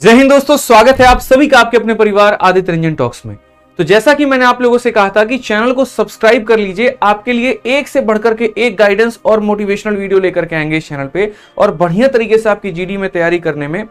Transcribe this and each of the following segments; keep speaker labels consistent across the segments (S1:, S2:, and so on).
S1: जय हिंद दोस्तों, स्वागत है आप सभी का आपके अपने परिवार आदित्य रंजन टॉक्स में। तो जैसा कि मैंने आप लोगों से कहा था कि चैनल को सब्सक्राइब कर लीजिए, आपके लिए एक से बढ़कर के एक गाइडेंस और मोटिवेशनल वीडियो लेकर के आएंगे इस चैनल पे और बढ़िया तरीके से आपकी जीडी में तैयारी करने में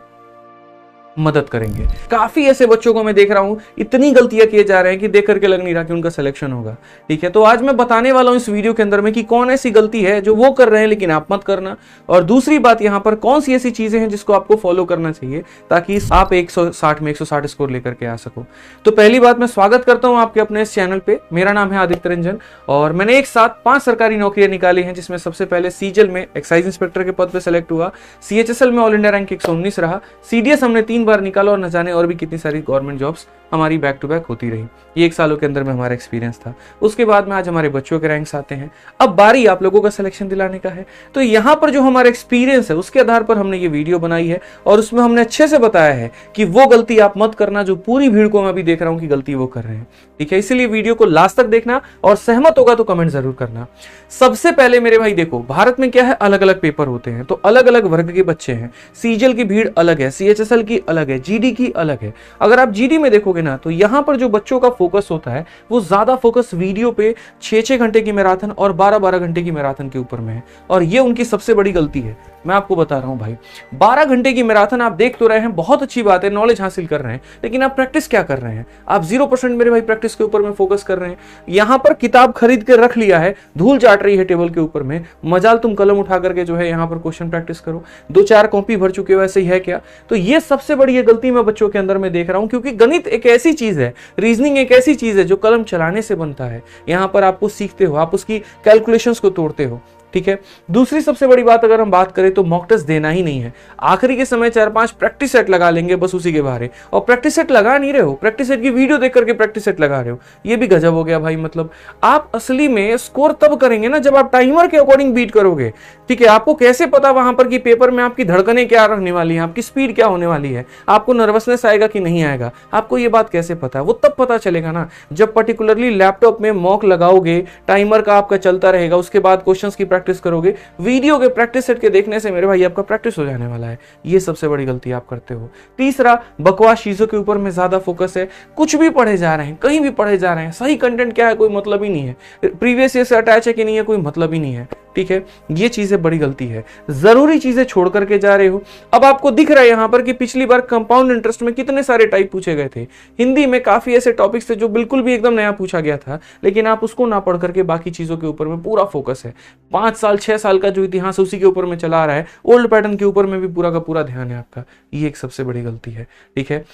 S1: मदद करेंगे। काफी ऐसे बच्चों को मैं देख रहा हूं, इतनी गलतियां किए जा रहे हैं कि देख करके लग नहीं रहा कि उनका सिलेक्शन होगा। ठीक है, तो आज मैं बताने वाला हूं इस वीडियो के अंदर में कि कौन ऐसी गलती है जो वो कर रहे हैं लेकिन आप मत करना, और दूसरी बात यहां पर कौन सी ऐसी चीजें हैं जिसको आपको फॉलो करना चाहिए ताकि आप 160 में 160 स्कोर लेकर के आ सको। तो पहली बात, मैं स्वागत करता हूं आपके अपने इस चैनल पे। मेरा नाम है आदित्य रंजन और मैंने एक साथ 5 सरकारी नौकरियां निकाली हैं, जिसमें सबसे पहले सीजल में एक्साइज इंस्पेक्टर के पद पे सेलेक्ट हुआ, सीएचएसएल में ऑल इंडिया रैंक 119 रहा, सीडीएस हमने 3 बार निकाला और न जाने और भी कितनी सारी गवर्नमेंट जॉब्स हमारी बैक टू बैक होती रही। ये 1 सालों के अंदर में हमारा एक्सपीरियंस था। उसके बाद में आज हमारे बच्चों के रैंक्स आते हैं। अब बारी आप लोगों का सिलेक्शन दिलाने का है। तो यहाँ पर जो हमारा एक्सपीरियंस है उसके आधार पर हमने ये वीडियो बनाई है और उसमें हमने अच्छे से बताया है कि वो गलती आप मत करना जो पूरी भीड़ को मैं अभी देख रहा हूं कि गलती वो कर रहे हैं। ठीक है, इसीलिए वीडियो को लास्ट तक देखना और सहमत होगा तो कमेंट जरूर करना। सबसे पहले मेरे भाई देखो, भारत में क्या है, अलग अलग पेपर होते हैं, तो अलग अलग वर्ग के बच्चे हैं। सीजल की भीड़ अलग है, सीएचएसएल की अलग है, जीडी की अलग है। अगर आप जीडी में देखोगे ना तो यहां पर जो बच्चों का फोकस होता है वो ज्यादा फोकस वीडियो पे 6-6 घंटे की मैराथन और 12-12 घंटे की मैराथन के ऊपर में है, और ये उनकी सबसे बड़ी गलती है। मैं आपको बता रहा हूं भाई, 12 घंटे की मैराथन आप देख तो रहे हैं, बहुत अच्छी बात है, नॉलेज हासिल कर रहे हैं, लेकिन आप प्रैक्टिस क्या कर रहे हैं? आप 0% मेरे भाई प्रैक्टिस के ऊपर में फोकस कर रहे हैं। यहां पर किताब खरीद के रख लिया है, धूल चाट रही है टेबल के ऊपर में, मजाल तुम कलम उठा करके जो है यहां पर क्वेश्चन प्रैक्टिस करो। 2-4 कॉपी भर चुके हो, ऐसे ही है क्या? तो ये सबसे बड़ी गलती मैं बच्चों के अंदर में देख रहा हूं, क्योंकि गणित एक ऐसी चीज है, रीजनिंग एक ऐसी चीज है जो कलम चलाने से बनता है। यहां पर आप कुछ सीखते हो, आप उसकी कैलकुलेशंस को तोड़ते हो। ठीक है, दूसरी सबसे बड़ी बात अगर हम बात करें तो मॉक टेस्ट देना ही नहीं है। आखिरी के समय 4-5 प्रैक्टिस सेट लगा लेंगे बस उसी के बारे, और प्रैक्टिस सेट लगा नहीं रहे हो, प्रैक्टिस सेट की वीडियो देख करके प्रैक्टिस सेट लगा रहे हो। ये भी गजब हो गया भाई। मतलब आप असली में स्कोर तब करेंगे ना जब आप टाइमर के अकॉर्डिंग बीट करोगे। ठीक है, आपको कैसे पता वहां पर कि पेपर में आपकी धड़कनें क्या रहने वाली है, आपकी स्पीड क्या होने वाली है, आपको नर्वसनेस आएगा कि नहीं आएगा, आपको ये बात कैसे पता है? वो तब पता चलेगा ना जब पर्टिकुलरली लैपटॉप में मॉक लगाओगे, टाइमर का आपका चलता रहेगा, उसके बाद क्वेश्चंस की प्रैक्टिस करोगे। वीडियो के प्रैक्टिस सेट के देखने से मेरे भाई आपका प्रैक्टिस हो जाने वाला है। ये सबसे बड़ी गलती आप करते हो। तीसरा, बकवास चीजों के ऊपर में ज्यादा फोकस है। कुछ भी पढ़े जा रहे हैं, कहीं भी पढ़े जा रहे हैं, सही कंटेंट क्या है कोई मतलब ही नहीं है, प्रीवियस ईयर से अटैच है कि नहीं है कोई मतलब ही नहीं है। ठीक है, ये चीजें बड़ी गलती है, जरूरी चीजें छोड़ करके जा रहे हो। अब आपको दिख रहा है यहां पर कि पिछली बार कंपाउंड इंटरेस्ट में कितने सारे टाइप पूछे गए थे। हिंदी में काफी ऐसे टॉपिक्स थे जो बिल्कुल भी एकदम नया पूछा गया था, लेकिन आप उसको ना पढ़ करके बाकी चीजों के ऊपर में पूरा फोकस है। 5 साल 6 साल का जो इतिहास उसी के ऊपर में चला आ रहा है, ओल्ड पैटर्न के ऊपर में भी पूरा का पूरा ध्यान है आपका। ये एक सबसे बड़ी गलती है। ठीक है,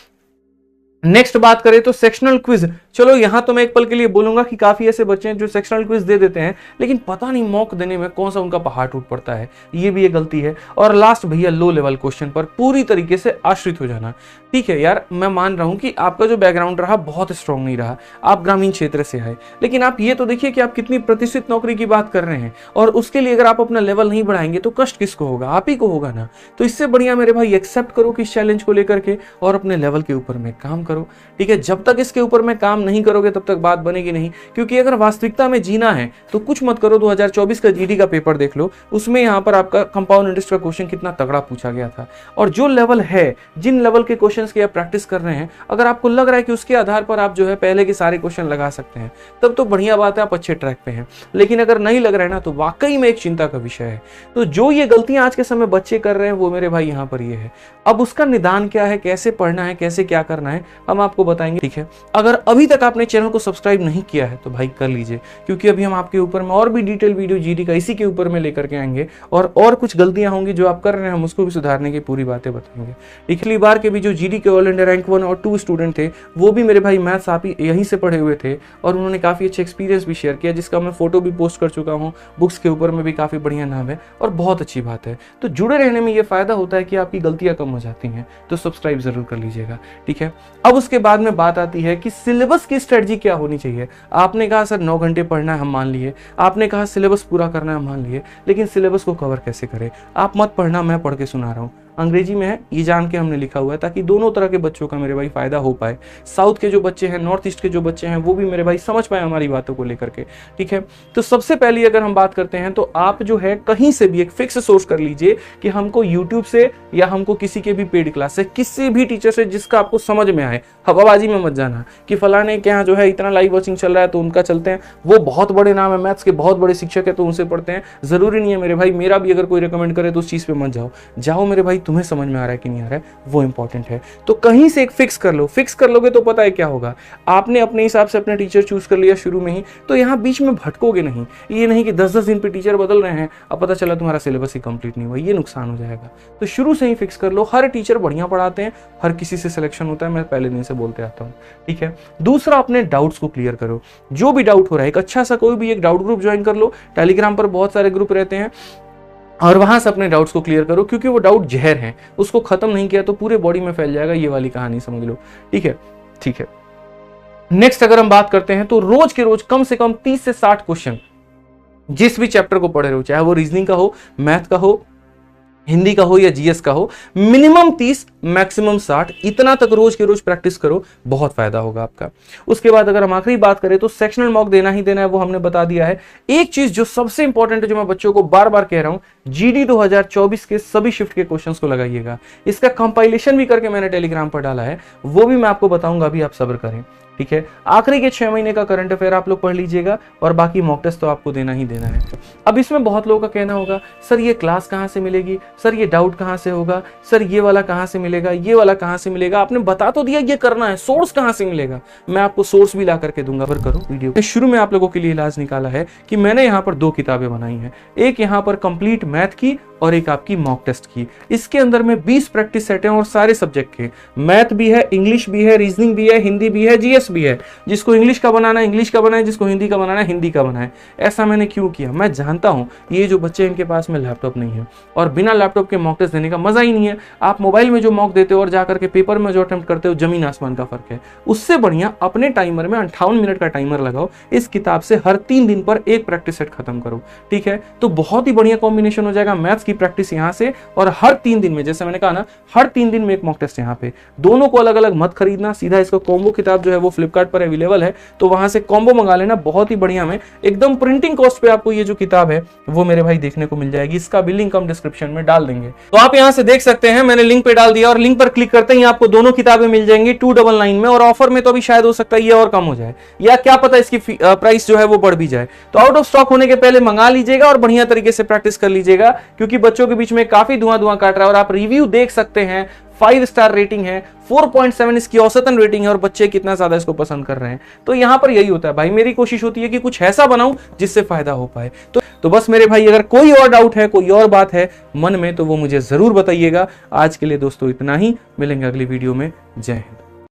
S1: नेक्स्ट बात करें तो सेक्शनल क्विज। चलो यहां तो मैं एक पल के लिए बोलूंगा कि काफी ऐसे बच्चे हैं जो सेक्शनल क्विज दे देते हैं, लेकिन पता नहीं मॉक देने में कौन सा उनका पहाड़ टूट पड़ता है। ये भी एक गलती है। और लास्ट भैया, लो लेवल क्वेश्चन पर पूरी तरीके से आश्रित हो जाना। ठीक है यार, मैं मान रहा हूं कि आपका जो बैकग्राउंड रहा बहुत स्ट्रांग नहीं रहा, आप ग्रामीण क्षेत्र से आए, लेकिन आप ये तो देखिए कि आप कितनी प्रतिष्ठित नौकरी की बात कर रहे हैं, और उसके लिए अगर आप अपना लेवल नहीं बढ़ाएंगे तो कष्ट किसको होगा? आप ही को होगा ना। तो इससे बढ़िया मेरे भाई एक्सेप्ट करो कि इस चैलेंज को लेकर के और अपने लेवल के ऊपर में काम करो। ठीक है, जब तक इसके ऊपर में काम नहीं करोगे तब तक बात बनेगी नहीं, क्योंकि अगर वास्तविकता में जीना है तो कुछ मत करो। 2024 का जीडी का पेपर देख लो, उसमें यहां पर आपका कंपाउंड इंटरेस्ट का क्वेश्चन कितना तगड़ा पूछा गया था, और जो लेवल है, जिन लेवल के क्वेश्चंस की आप प्रैक्टिस कर रहे हैं, अगर आपको लग रहा है कि उसके आधार पर आप जो है पहले के सारे क्वेश्चन लगा सकते हैं, तब तो बढ़िया बात है, आप अच्छे ट्रैक पे हैं। लेकिन अगर नहीं लग रहा है ना तो वाकई में एक चिंता का विषय है। तो जो ये गलतियां आज के समय बच्चे कर रहे हैं वो मेरे भाई यहां पर ये है। अब उसका निदान क्या है, कैसे पढ़ना है, कैसे क्या करना है, हम आपको बताएंगे। ठीक है, अगर अभी तक आपने चैनल को सब्सक्राइब नहीं किया है तो भाई कर लीजिए, क्योंकि अभी हम आपके ऊपर में और भी डिटेल वीडियो जीडी का इसी के ऊपर में लेकर के आएंगे, और कुछ गलतियां होंगी जो आप कर रहे हैं, हम उसको भी सुधारने की पूरी बातें बताएंगे। पिछली बार के भी जो जीडी के ऑल इंडिया रैंक 1 और 2 स्टूडेंट थे, वो भी मेरे भाई मैथ्स आप ही यहीं से पढ़े हुए थे, और उन्होंने काफी अच्छे एक्सपीरियंस भी शेयर किया, जिसका मैं फोटो भी पोस्ट कर चुका हूँ। बुक्स के ऊपर में भी काफी बढ़िया नाम है और बहुत अच्छी बात है। तो जुड़े रहने में ये फायदा होता है कि आपकी गलतियां कम हो जाती हैं, तो सब्सक्राइब जरूर कर लीजिएगा। ठीक है, अब उसके बाद में बात आती है कि सिलेबस की स्ट्रेटजी क्या होनी चाहिए। आपने कहा सर 9 घंटे पढ़ना है, हम मान लिए, आपने कहा सिलेबस पूरा करना है, हम मान लिए, लेकिन सिलेबस को कवर कैसे करें? आप मत पढ़ना, मैं पढ़ के सुना रहा हूँ। अंग्रेजी में है, ये जान के हमने लिखा हुआ है ताकि दोनों तरह के बच्चों का मेरे भाई फायदा हो पाए। साउथ के जो बच्चे हैं, नॉर्थ ईस्ट के जो बच्चे हैं, वो भी मेरे भाई समझ पाए हमारी बातों को लेकर के। ठीक है, तो सबसे पहले अगर हम बात करते हैं तो आप जो है कहीं से भी एक फिक्स सोर्स कर लीजिए कि हमको यूट्यूब से या हमको किसी के भी पेड क्लास से, किसी भी टीचर से जिसका आपको समझ में आए। हवाबाजी में मत जाना कि फलाने के यहाँ जो है इतना लाइव वॉचिंग चल रहा है तो उनका चलते हैं, वो बहुत बड़े नाम है, मैथ्स के बहुत बड़े शिक्षक है तो उनसे पढ़ते हैं। जरूरी नहीं है मेरे भाई, मेरा भी अगर कोई रिकमेंड करे तो उस चीज पे मत जाओ मेरे भाई, तुम्हें समझ में आ रहा है कि नहीं आ रहा है वो इंपॉर्टेंट है। तो कहीं से एक फिक्स कर लो, फिक्स कर लोगे तो पता है क्या होगा, आपने अपने हिसाब से अपने टीचर चूज कर लिया शुरू में ही, तो यहाँ बीच में भटकोगे नहीं। ये नहीं कि 10-10 दिन पे टीचर बदल रहे हैं, अब पता चला तुम्हारा सिलेबस ही कंप्लीट नहीं हुआ, ये नुकसान हो जाएगा। तो शुरू से ही फिक्स कर लो। हर टीचर बढ़िया पढ़ाते हैं, हर किसी से सिलेक्शन होता है, मैं पहले दिन से बोलते आता हूँ। ठीक है, दूसरा अपने डाउट्स को क्लियर करो। जो भी डाउट हो रहा है, एक अच्छा सा कोई भी एक डाउट ग्रुप ज्वाइन कर लो। टेलीग्राम पर बहुत सारे ग्रुप रहते हैं और वहां से अपने डाउट्स को क्लियर करो, क्योंकि वो डाउट जहर है, उसको खत्म नहीं किया तो पूरे बॉडी में फैल जाएगा। ये वाली कहानी समझ लो। ठीक है। नेक्स्ट अगर हम बात करते हैं तो रोज के रोज कम से कम 30 से 60 क्वेश्चन जिस भी चैप्टर को पढ़ रहे हो, चाहे वो रीजनिंग का हो, मैथ का हो, हिंदी का हो या जीएस का हो, मिनिमम 30 मैक्सिमम 60 इतना तक रोज के रोज प्रैक्टिस करो, बहुत फायदा होगा आपका। उसके बाद अगर हम आखिरी बात करें तो सेक्शनल मॉक देना ही देना है, वो हमने बता दिया है। एक चीज जो सबसे इंपॉर्टेंट है, जो मैं बच्चों को बार बार कह रहा हूं, जीडी 2024 के सभी शिफ्ट के क्वेश्चंस को लगाइएगा। इसका कंपाइलेशन भी करके मैंने टेलीग्राम पर डाला है, वो भी मैं आपको बताऊंगा, अभी आप सब्र करें। ठीक है, आखिरी के 6 महीने का करंट अफेयर आप लोग पढ़ लीजिएगा और बाकी मॉक टेस्ट तो आपको देना ही देना है। अब इसमें बहुत लोगों का कहना होगा, सर ये क्लास कहाँ से मिलेगी, सर ये डाउट कहाँ से होगा, सर ये वाला कहाँ से मिलेगा, ये वाला कहाँ से मिलेगा। आपने बता तो दिया ये करना है, सोर्स कहाँ से मिलेगा, मैं आपको सोर्स भी ला करके दूंगा। पर करो वीडियो शुरू में आप लोगों के लिए इलाज निकाला है कि मैंने यहाँ पर 2 किताबें बनाई हैं, एक यहाँ पर कंप्लीट मैथ की और एक आपकी मॉक टेस्ट की। इसके अंदर में 20 प्रैक्टिस सेट हैं और सारे सब्जेक्ट के, मैथ भी है, इंग्लिश भी है, रीजनिंग भी है, हिंदी भी है, जीएस भी है। जिसको इंग्लिश का बनाना है इंग्लिश का बनाए, जिसको हिंदी का बनाना है हिंदी का बनाए। ऐसा मैंने क्यों किया, मैं जानता हूं ये जो बच्चे इनके पास में लैपटॉप नहीं है और बिना लैपटॉप के मॉक टेस्ट देने का मजा ही नहीं है। आप मोबाइल में जो मॉक देते हो और जाकर के पेपर में जो अटेम्प्ट करते हो, जमीन आसमान का फर्क है। उससे बढ़िया अपने टाइमर में 58 मिनट का टाइमर लगाओ, इस किताब से हर 3 दिन पर एक प्रैक्टिस सेट खत्म करो। ठीक है, तो बहुत ही बढ़िया कॉम्बिनेशन हो जाएगा, मैथ्स की प्रैक्टिस यहाँ से और हर 3 दिन में, जैसे मैंने कहा ना, हर 3 दिन में एक मॉक टेस्ट यहाँ पे। दोनों को अलग अलग मत खरीदना, सीधा इसको कॉम्बो किताब जो है वो फ्लिपकार्ट पर अवेलेबल है, तो वहां से कॉम्बो मंगा लेना, बहुत ही बढ़िया में एकदम प्रिंटिंग कॉस्ट पे आपको ये जो किताब है वो मेरे भाई देखने को मिल जाएगी। इसका भी लिंक हम डिस्क्रिप्शन में डाल देंगे, तो आप यहां से देख सकते हैं, मैंने लिंक पे डाल दिया और लिंक पर क्लिक करते ही आपको दोनों किताबें मिल जाएंगी 299 में। और ऑफर में तो अभी शायद हो सकता है ये और कम हो जाए, या क्या पता इसकी प्राइस जो है वो बढ़ भी जाए। तो आउट ऑफ स्टॉक होने के पहले मंगा लीजिएगा और बढ़िया तरीके से प्रैक्टिस कर लीजिएगा, क्योंकि बच्चों के बीच में काफी धुआं काट रहा है। और आप रिव्यू देख सकते हैं, 5 स्टार रेटिंग है, 4.7 इसकी औसतन रेटिंग है और बच्चे कितना ज्यादा इसको पसंद कर रहे हैं। तो यहां पर यही होता है भाई, मेरी कोशिश होती है कि कुछ ऐसा बनाऊं जिससे फायदा हो पाए। तो बस मेरे भाई, अगर कोई और डाउट है, कोई और बात है मन में, तो वो मुझे जरूर बताइएगा। आज के लिए दोस्तों इतना ही, मिलेंगे अगली वीडियो में। जय हिंद।